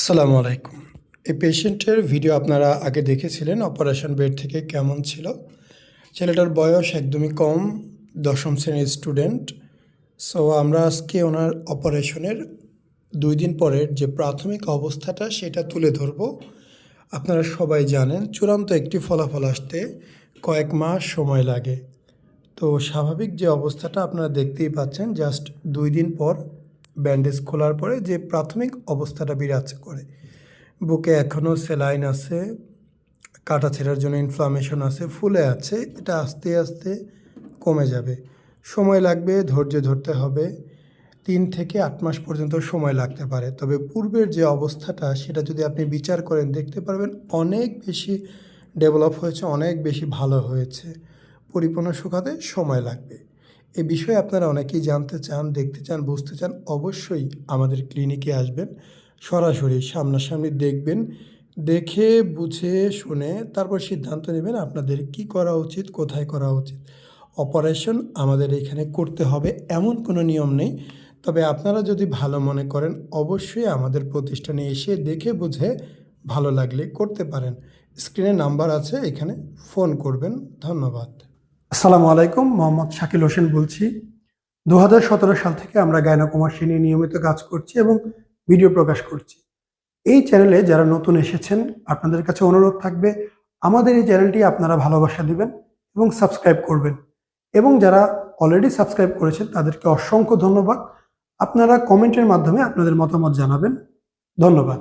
আসসালামু আলাইকুম। এই পেশেন্টের ভিডিও আপনারা আগে দেখেছিলেন অপারেশন বেড থেকে কেমন ছিল। ছেলেটার বয়স একদমই কম, ১০ম শ্রেণীর স্টুডেন্ট। সো আমরা আজকে ওনার অপারেশনের ২ দিন পরের যে প্রাথমিক অবস্থাটা সেটা তুলে ধরব। আপনারা সবাই জানেন চূড়ান্ত একটি ফলাফল আসতে কয়েক মাস সময় লাগে। তো স্বাভাবিক যে অবস্থাটা আপনারা দেখতেই পাচ্ছেন, জাস্ট ২ দিন পর ব্যান্ডেজ খোলার পরে যে প্রাথমিক অবস্থাটা বিরাজ করে। বুকে এখনও স্যালাইন আছে, কাটা ছেঁড়ার জন্য ইনফ্লামেশন আছে, ফুলে আছে। এটা আস্তে আস্তে কমে যাবে, সময় লাগবে, ধৈর্য ধরতে হবে। ৩ থেকে ৮ মাস পর্যন্ত সময় লাগতে পারে। তবে পূর্বের যে অবস্থাটা সেটা যদি আপনি বিচার করেন দেখতে পারবেন অনেক বেশি ডেভেলপ হয়েছে, অনেক বেশি ভালো হয়েছে। পরিপূর্ণ শুকাতে সময় লাগবে। এ বিষয়ে আপনারা অনেকেই জানতে চান, দেখতে চান, বুঝতে চান। অবশ্যই আমাদের ক্লিনিকে আসবেন, সরাসরি সামনাসামনি দেখবেন, দেখে বুঝে শুনে তারপর সিদ্ধান্ত নেবেন আপনাদের কি করা উচিত, কোথায় করা উচিত। অপারেশন আমাদের এখানে করতে হবে এমন কোনো নিয়ম নেই। তবে আপনারা যদি ভালো মনে করেন অবশ্যই আমাদের প্রতিষ্ঠানে এসে দেখে বুঝে ভালো লাগলে করতে পারেন। স্ক্রিনে নাম্বার আছে, এখানে ফোন করবেন। ধন্যবাদ। আসসালামু আলাইকুম, মোহাম্মদ শাকিল হোসেন বলছি। ২০১৭ সাল থেকে আমরা গাইনোকমার্সি নিয়ে নিয়মিত কাজ করছি এবং ভিডিও প্রকাশ করছি। এই চ্যানেলে যারা নতুন এসেছেন আপনাদের কাছে অনুরোধ থাকবে আমাদের এই চ্যানেলটি আপনারা ভালোবাসা দিবেন এবং সাবস্ক্রাইব করবেন। এবং যারা অলরেডি সাবস্ক্রাইব করেছেন তাদেরকে অসংখ্য ধন্যবাদ। আপনারা কমেন্টের মাধ্যমে আপনাদের মতামত জানাবেন। ধন্যবাদ।